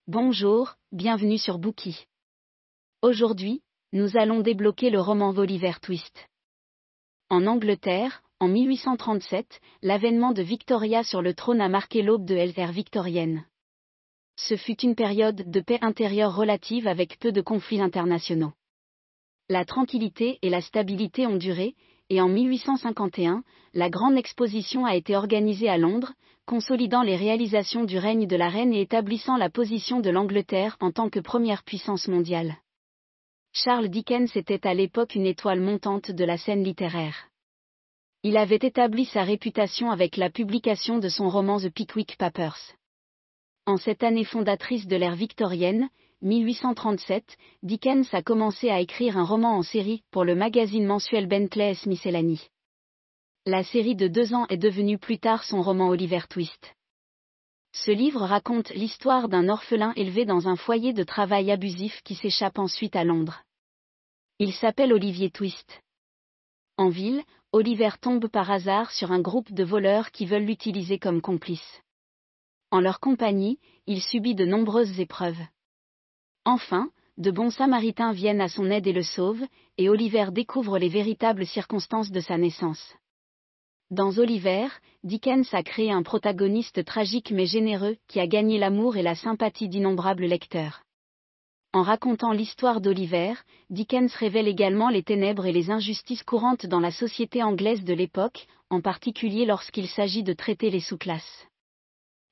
Bonjour, bienvenue sur Bookey. Aujourd'hui, nous allons débloquer le roman d'Oliver Twist. En Angleterre, en 1837, l'avènement de Victoria sur le trône a marqué l'aube de l'ère victorienne. Ce fut une période de paix intérieure relative avec peu de conflits internationaux. La tranquillité et la stabilité ont duré, et en 1851, la Grande Exposition a été organisée à Londres, consolidant les réalisations du règne de la reine et établissant la position de l'Angleterre en tant que première puissance mondiale. Charles Dickens était à l'époque une étoile montante de la scène littéraire. Il avait établi sa réputation avec la publication de son roman The Pickwick Papers. En cette année fondatrice de l'ère victorienne, 1837, Dickens a commencé à écrire un roman en série pour le magazine mensuel Bentley's Miscellany. La série de 2 ans est devenue plus tard son roman Oliver Twist. Ce livre raconte l'histoire d'un orphelin élevé dans un foyer de travail abusif qui s'échappe ensuite à Londres. Il s'appelle Olivier Twist. En ville, Oliver tombe par hasard sur un groupe de voleurs qui veulent l'utiliser comme complice. En leur compagnie, il subit de nombreuses épreuves. Enfin, de bons samaritains viennent à son aide et le sauvent, et Oliver découvre les véritables circonstances de sa naissance. Dans Oliver, Dickens a créé un protagoniste tragique mais généreux qui a gagné l'amour et la sympathie d'innombrables lecteurs. En racontant l'histoire d'Oliver, Dickens révèle également les ténèbres et les injustices courantes dans la société anglaise de l'époque, en particulier lorsqu'il s'agit de traiter les sous-classes.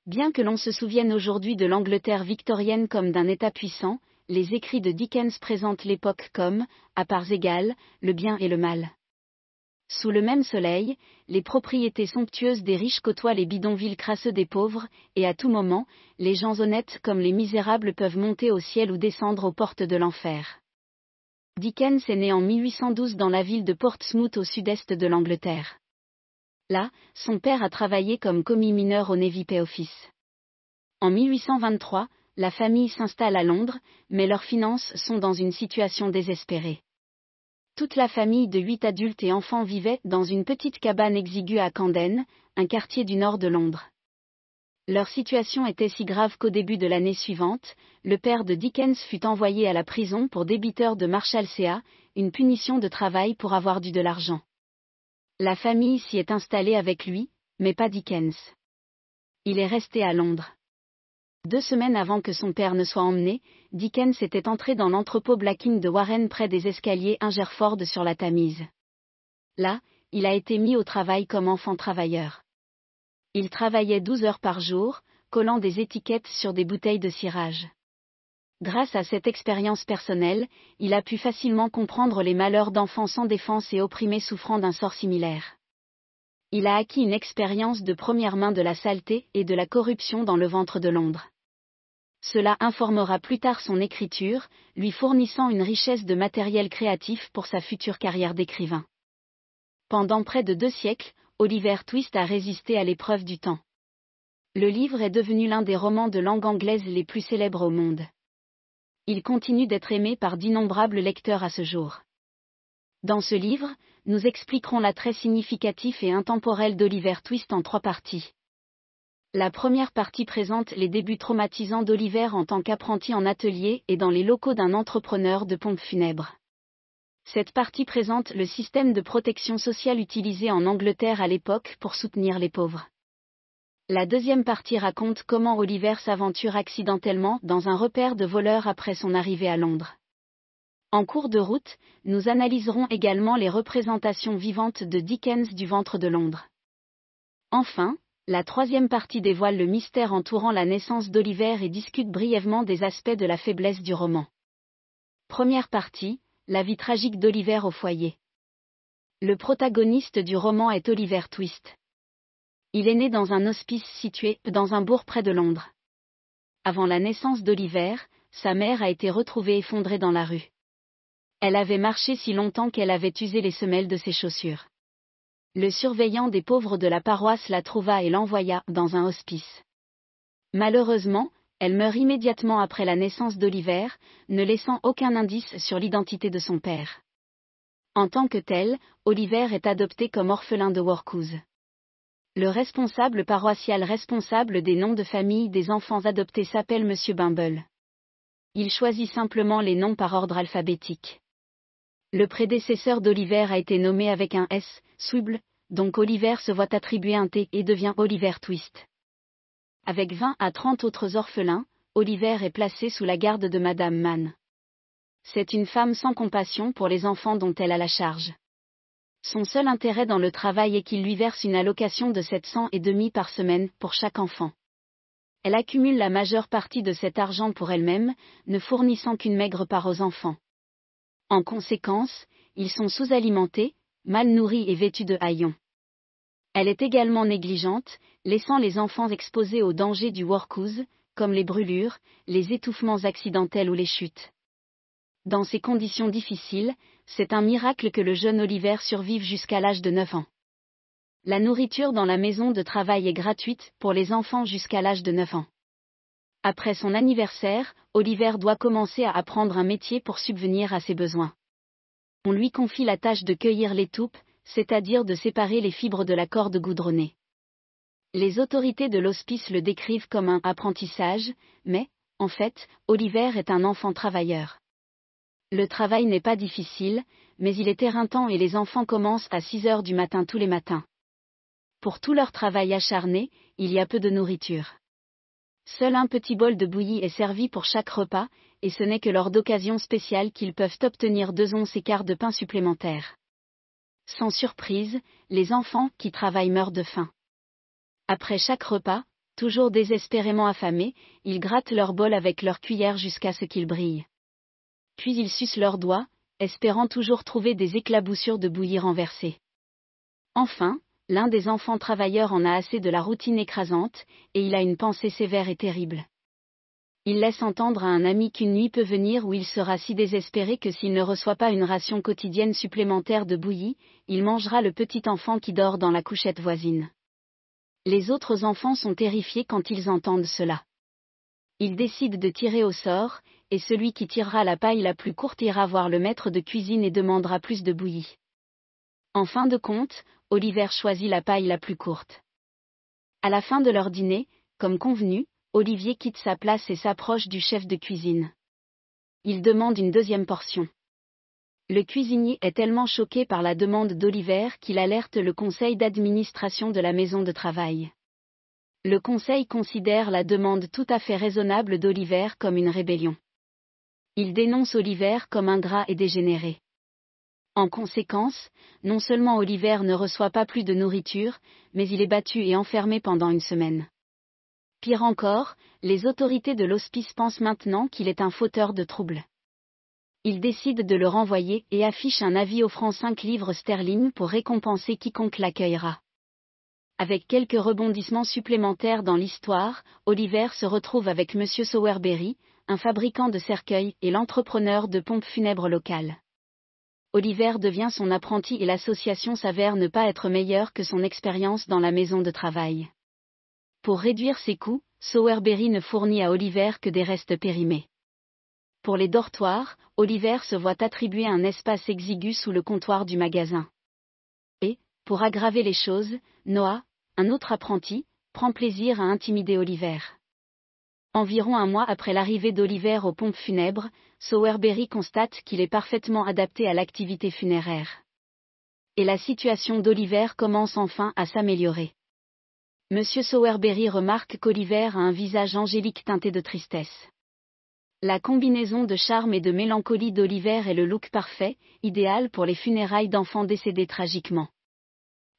Bien que l'on se souvienne aujourd'hui de l'Angleterre victorienne comme d'un État puissant, les écrits de Dickens présentent l'époque comme, à parts égales, le bien et le mal. Sous le même soleil, les propriétés somptueuses des riches côtoient les bidonvilles crasseux des pauvres, et à tout moment, les gens honnêtes comme les misérables peuvent monter au ciel ou descendre aux portes de l'enfer. Dickens est né en 1812 dans la ville de Portsmouth au sud-est de l'Angleterre. Là, son père a travaillé comme commis mineur au Navy Pay Office. En 1823, la famille s'installe à Londres, mais leurs finances sont dans une situation désespérée. Toute la famille de 8 adultes et enfants vivait dans une petite cabane exiguë à Camden, un quartier du nord de Londres. Leur situation était si grave qu'au début de l'année suivante, le père de Dickens fut envoyé à la prison pour débiteur de Marshalsea, une punition de travail pour avoir dû de l'argent. La famille s'y est installée avec lui, mais pas Dickens. Il est resté à Londres. 2 semaines avant que son père ne soit emmené, Dickens était entré dans l'entrepôt Blacking de Warren près des escaliers Hungerford sur la Tamise. Là, il a été mis au travail comme enfant travailleur. Il travaillait 12 heures par jour, collant des étiquettes sur des bouteilles de cirage. Grâce à cette expérience personnelle, il a pu facilement comprendre les malheurs d'enfants sans défense et opprimés souffrant d'un sort similaire. Il a acquis une expérience de première main de la saleté et de la corruption dans le ventre de Londres. Cela informera plus tard son écriture, lui fournissant une richesse de matériel créatif pour sa future carrière d'écrivain. Pendant près de 2 siècles, Oliver Twist a résisté à l'épreuve du temps. Le livre est devenu l'un des romans de langue anglaise les plus célèbres au monde. Il continue d'être aimé par d'innombrables lecteurs à ce jour. Dans ce livre, nous expliquerons l'attrait significatif et intemporel d'Oliver Twist en 3 parties. La première partie présente les débuts traumatisants d'Oliver en tant qu'apprenti en atelier et dans les locaux d'un entrepreneur de pompes funèbres. Cette partie présente le système de protection sociale utilisé en Angleterre à l'époque pour soutenir les pauvres. La deuxième partie raconte comment Oliver s'aventure accidentellement dans un repère de voleurs après son arrivée à Londres. En cours de route, nous analyserons également les représentations vivantes de Dickens du ventre de Londres. Enfin, la troisième partie dévoile le mystère entourant la naissance d'Oliver et discute brièvement des aspects de la faiblesse du roman. Première partie, la vie tragique d'Oliver au foyer. Le protagoniste du roman est Oliver Twist. Il est né dans un hospice situé dans un bourg près de Londres. Avant la naissance d'Oliver, sa mère a été retrouvée effondrée dans la rue. Elle avait marché si longtemps qu'elle avait usé les semelles de ses chaussures. Le surveillant des pauvres de la paroisse la trouva et l'envoya dans un hospice. Malheureusement, elle meurt immédiatement après la naissance d'Oliver, ne laissant aucun indice sur l'identité de son père. En tant que tel, Oliver est adopté comme orphelin de Workhouse. Le responsable paroissial responsable des noms de famille des enfants adoptés s'appelle Monsieur Bimble. Il choisit simplement les noms par ordre alphabétique. Le prédécesseur d'Oliver a été nommé avec un S, Swible, donc Oliver se voit attribuer un T et devient Oliver Twist. Avec 20 à 30 autres orphelins, Oliver est placé sous la garde de Madame Mann. C'est une femme sans compassion pour les enfants dont elle a la charge. Son seul intérêt dans le travail est qu'il lui verse une allocation de 700,50 par semaine pour chaque enfant. Elle accumule la majeure partie de cet argent pour elle-même, ne fournissant qu'une maigre part aux enfants. En conséquence, ils sont sous-alimentés, mal nourris et vêtus de haillons. Elle est également négligente, laissant les enfants exposés aux dangers du workhouse, comme les brûlures, les étouffements accidentels ou les chutes. Dans ces conditions difficiles, c'est un miracle que le jeune Oliver survive jusqu'à l'âge de 9 ans. La nourriture dans la maison de travail est gratuite pour les enfants jusqu'à l'âge de 9 ans. Après son anniversaire, Oliver doit commencer à apprendre un métier pour subvenir à ses besoins. On lui confie la tâche de cueillir les toupes, c'est-à-dire de séparer les fibres de la corde goudronnée. Les autorités de l'hospice le décrivent comme un apprentissage, mais, en fait, Oliver est un enfant travailleur. Le travail n'est pas difficile, mais il est éreintant et les enfants commencent à 6 heures du matin tous les matins. Pour tout leur travail acharné, il y a peu de nourriture. Seul un petit bol de bouillie est servi pour chaque repas, et ce n'est que lors d'occasions spéciales qu'ils peuvent obtenir 2 onces et quart de pain supplémentaires. Sans surprise, les enfants qui travaillent meurent de faim. Après chaque repas, toujours désespérément affamés, ils grattent leur bol avec leur cuillère jusqu'à ce qu'il brille. Puis ils sucent leurs doigts, espérant toujours trouver des éclaboussures de bouillie renversées. Enfin, l'un des enfants travailleurs en a assez de la routine écrasante, et il a une pensée sévère et terrible. Il laisse entendre à un ami qu'une nuit peut venir où il sera si désespéré que s'il ne reçoit pas une ration quotidienne supplémentaire de bouillie, il mangera le petit enfant qui dort dans la couchette voisine. Les autres enfants sont terrifiés quand ils entendent cela. Ils décident de tirer au sort, et celui qui tirera la paille la plus courte ira voir le maître de cuisine et demandera plus de bouillie. En fin de compte, Oliver choisit la paille la plus courte. À la fin de leur dîner, comme convenu, Olivier quitte sa place et s'approche du chef de cuisine. Il demande une deuxième portion. Le cuisinier est tellement choqué par la demande d'Oliver qu'il alerte le conseil d'administration de la maison de travail. Le conseil considère la demande tout à fait raisonnable d'Oliver comme une rébellion. Il dénonce Oliver comme ingrat et dégénéré. En conséquence, non seulement Oliver ne reçoit pas plus de nourriture, mais il est battu et enfermé pendant une semaine. Pire encore, les autorités de l'hospice pensent maintenant qu'il est un fauteur de troubles. Ils décident de le renvoyer et affichent un avis offrant 5 livres sterling pour récompenser quiconque l'accueillera. Avec quelques rebondissements supplémentaires dans l'histoire, Oliver se retrouve avec Monsieur Sowerberry, un fabricant de cercueils et l'entrepreneur de pompes funèbres locales. Oliver devient son apprenti et l'association s'avère ne pas être meilleure que son expérience dans la maison de travail. Pour réduire ses coûts, Sowerberry ne fournit à Oliver que des restes périmés. Pour les dortoirs, Oliver se voit attribuer un espace exigu sous le comptoir du magasin. Et, pour aggraver les choses, Noah, un autre apprenti, prend plaisir à intimider Oliver. Environ un mois après l'arrivée d'Oliver aux pompes funèbres, Sowerberry constate qu'il est parfaitement adapté à l'activité funéraire. Et la situation d'Oliver commence enfin à s'améliorer. Monsieur Sowerberry remarque qu'Oliver a un visage angélique teinté de tristesse. La combinaison de charme et de mélancolie d'Oliver est le look parfait, idéal pour les funérailles d'enfants décédés tragiquement.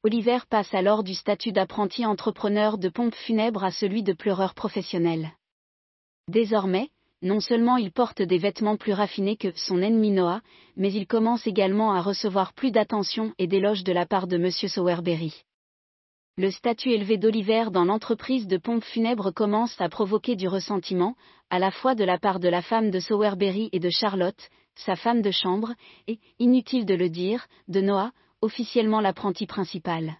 Oliver passe alors du statut d'apprenti entrepreneur de pompes funèbres à celui de pleureur professionnel. Désormais, non seulement il porte des vêtements plus raffinés que son ennemi Noah, mais il commence également à recevoir plus d'attention et d'éloges de la part de Monsieur Sowerberry. Le statut élevé d'Oliver dans l'entreprise de pompes funèbres commence à provoquer du ressentiment, à la fois de la part de la femme de Sowerberry et de Charlotte, sa femme de chambre, et, inutile de le dire, de Noah, officiellement l'apprenti principal.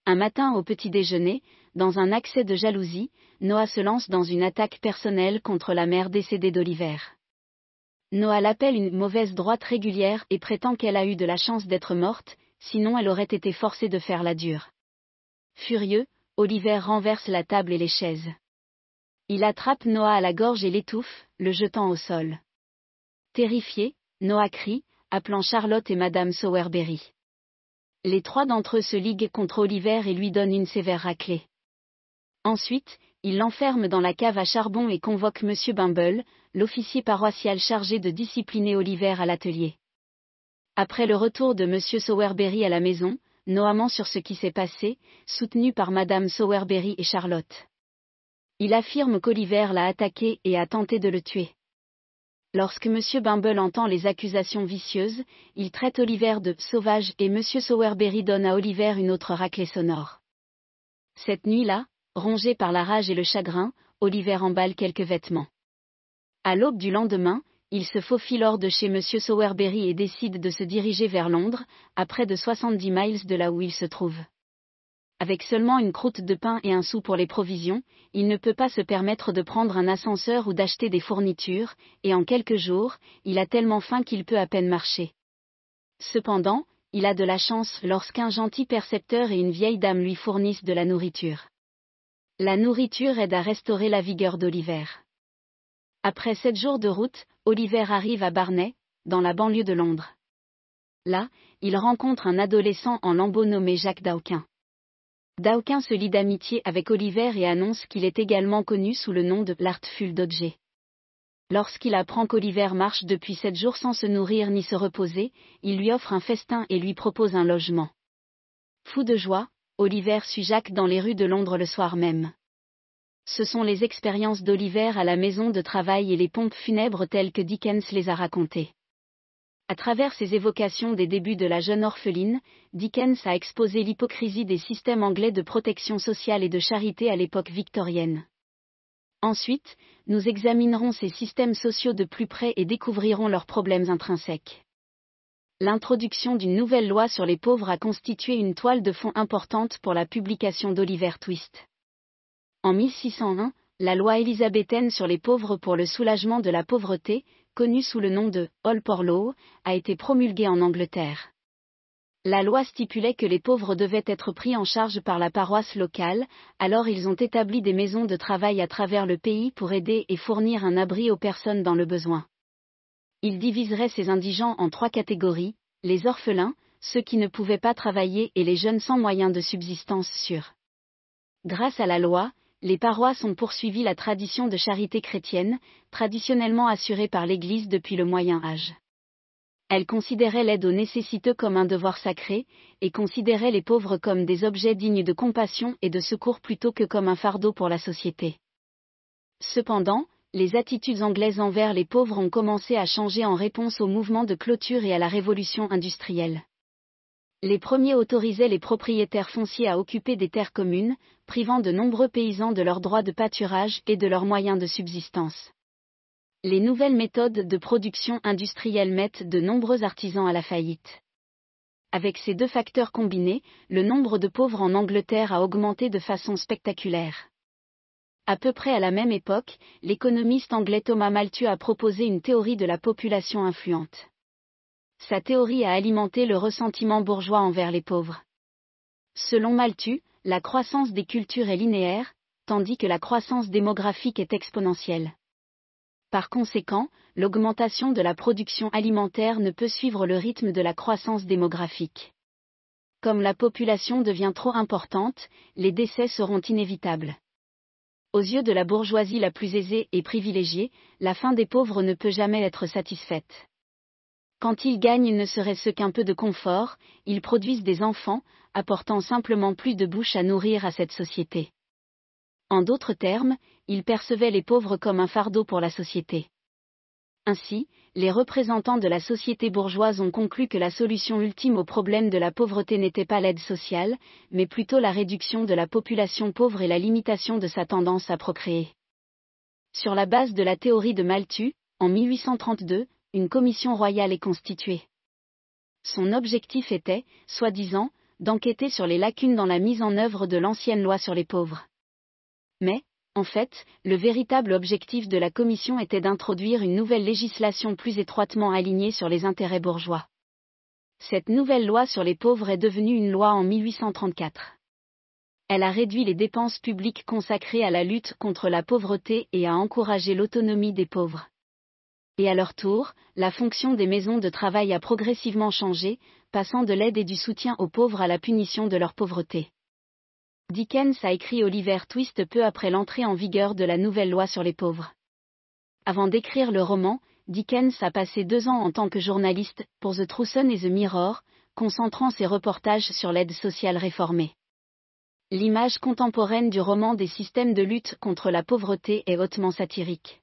Un matin au petit déjeuner, dans un accès de jalousie, Noah se lance dans une attaque personnelle contre la mère décédée d'Oliver. Noah l'appelle une mauvaise droite régulière et prétend qu'elle a eu de la chance d'être morte, sinon elle aurait été forcée de faire la dure. Furieux, Oliver renverse la table et les chaises. Il attrape Noah à la gorge et l'étouffe, le jetant au sol. Terrifié, Noah crie, appelant Charlotte et Madame Sowerberry. Les trois d'entre eux se liguent contre Oliver et lui donnent une sévère raclée. Ensuite, il l'enferme dans la cave à charbon et convoque Monsieur Bumble, l'officier paroissial chargé de discipliner Oliver à l'atelier. Après le retour de Monsieur Sowerberry à la maison, Noah ment sur ce qui s'est passé, soutenu par Madame Sowerberry et Charlotte. Il affirme qu'Oliver l'a attaqué et a tenté de le tuer. Lorsque Monsieur Bumble entend les accusations vicieuses, il traite Oliver de « sauvage » et Monsieur Sowerberry donne à Oliver une autre raclée sonore. Cette nuit-là, rongé par la rage et le chagrin, Oliver emballe quelques vêtements. À l'aube du lendemain, il se faufile hors de chez Monsieur Sowerberry et décide de se diriger vers Londres, à près de 70 miles de là où il se trouve. Avec seulement une croûte de pain et un sou pour les provisions, il ne peut pas se permettre de prendre un ascenseur ou d'acheter des fournitures, et en quelques jours, il a tellement faim qu'il peut à peine marcher. Cependant, il a de la chance lorsqu'un gentil percepteur et une vieille dame lui fournissent de la nourriture. La nourriture aide à restaurer la vigueur d'Oliver. Après 7 jours de route, Oliver arrive à Barnet, dans la banlieue de Londres. Là, il rencontre un adolescent en lambeaux nommé Jacques Dawkins. Dawkins se lie d'amitié avec Oliver et annonce qu'il est également connu sous le nom de l'Artful Dodger. Lorsqu'il apprend qu'Oliver marche depuis 7 jours sans se nourrir ni se reposer, il lui offre un festin et lui propose un logement. Fou de joie, Oliver suit Jacques dans les rues de Londres le soir même. Ce sont les expériences d'Oliver à la maison de travail et les pompes funèbres telles que Dickens les a racontées. À travers ses évocations des débuts de la jeune orpheline, Dickens a exposé l'hypocrisie des systèmes anglais de protection sociale et de charité à l'époque victorienne. Ensuite, nous examinerons ces systèmes sociaux de plus près et découvrirons leurs problèmes intrinsèques. L'introduction d'une nouvelle loi sur les pauvres a constitué une toile de fond importante pour la publication d'Oliver Twist. En 1601, la loi élisabéthaine sur les pauvres pour le soulagement de la pauvreté, connue sous le nom de All Poor Law, a été promulguée en Angleterre. La loi stipulait que les pauvres devaient être pris en charge par la paroisse locale, alors ils ont établi des maisons de travail à travers le pays pour aider et fournir un abri aux personnes dans le besoin. Ils diviseraient ces indigents en 3 catégories, les orphelins, ceux qui ne pouvaient pas travailler et les jeunes sans moyens de subsistance sûrs. Grâce à la loi, les paroisses ont poursuivi la tradition de charité chrétienne, traditionnellement assurée par l'Église depuis le Moyen Âge. Elles considéraient l'aide aux nécessiteux comme un devoir sacré, et considéraient les pauvres comme des objets dignes de compassion et de secours plutôt que comme un fardeau pour la société. Cependant, les attitudes anglaises envers les pauvres ont commencé à changer en réponse au mouvement de clôture et à la révolution industrielle. Les premiers autorisaient les propriétaires fonciers à occuper des terres communes, privant de nombreux paysans de leurs droits de pâturage et de leurs moyens de subsistance. Les nouvelles méthodes de production industrielle mettent de nombreux artisans à la faillite. Avec ces 2 facteurs combinés, le nombre de pauvres en Angleterre a augmenté de façon spectaculaire. À peu près à la même époque, l'économiste anglais Thomas Malthus a proposé une théorie de la population influente. Sa théorie a alimenté le ressentiment bourgeois envers les pauvres. Selon Malthus, la croissance des cultures est linéaire, tandis que la croissance démographique est exponentielle. Par conséquent, l'augmentation de la production alimentaire ne peut suivre le rythme de la croissance démographique. Comme la population devient trop importante, les décès seront inévitables. Aux yeux de la bourgeoisie la plus aisée et privilégiée, la faim des pauvres ne peut jamais être satisfaite. Quand ils gagnent ne serait-ce qu'un peu de confort, ils produisent des enfants, apportant simplement plus de bouches à nourrir à cette société. En d'autres termes, ils percevaient les pauvres comme un fardeau pour la société. Ainsi, les représentants de la société bourgeoise ont conclu que la solution ultime au problème de la pauvreté n'était pas l'aide sociale, mais plutôt la réduction de la population pauvre et la limitation de sa tendance à procréer. Sur la base de la théorie de Malthus, en 1832, une commission royale est constituée. Son objectif était, soi-disant, d'enquêter sur les lacunes dans la mise en œuvre de l'ancienne loi sur les pauvres. Mais, en fait, le véritable objectif de la commission était d'introduire une nouvelle législation plus étroitement alignée sur les intérêts bourgeois. Cette nouvelle loi sur les pauvres est devenue une loi en 1834. Elle a réduit les dépenses publiques consacrées à la lutte contre la pauvreté et a encouragé l'autonomie des pauvres. Et à leur tour, la fonction des maisons de travail a progressivement changé, passant de l'aide et du soutien aux pauvres à la punition de leur pauvreté. Dickens a écrit Oliver Twist peu après l'entrée en vigueur de la nouvelle loi sur les pauvres. Avant d'écrire le roman, Dickens a passé 2 ans en tant que journaliste pour The Truth et The Mirror, concentrant ses reportages sur l'aide sociale réformée. L'image contemporaine du roman des systèmes de lutte contre la pauvreté est hautement satirique.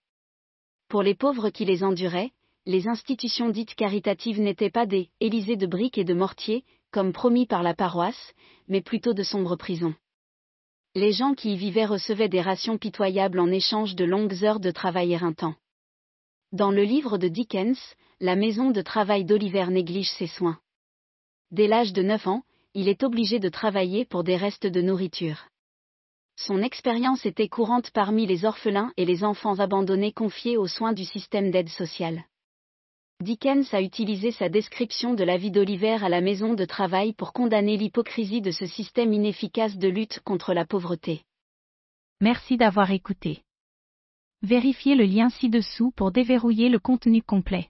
Pour les pauvres qui les enduraient, les institutions dites caritatives n'étaient pas des « Élysées de briques et de mortier », comme promis par la paroisse, mais plutôt de sombres prisons. Les gens qui y vivaient recevaient des rations pitoyables en échange de longues heures de travail éreintant. Dans le livre de Dickens, la maison de travail d'Oliver néglige ses soins. Dès l'âge de 9 ans, il est obligé de travailler pour des restes de nourriture. Son expérience était courante parmi les orphelins et les enfants abandonnés confiés aux soins du système d'aide sociale. Dickens a utilisé sa description de la vie d'Oliver à la maison de travail pour condamner l'hypocrisie de ce système inefficace de lutte contre la pauvreté. Merci d'avoir écouté. Vérifiez le lien ci-dessous pour déverrouiller le contenu complet.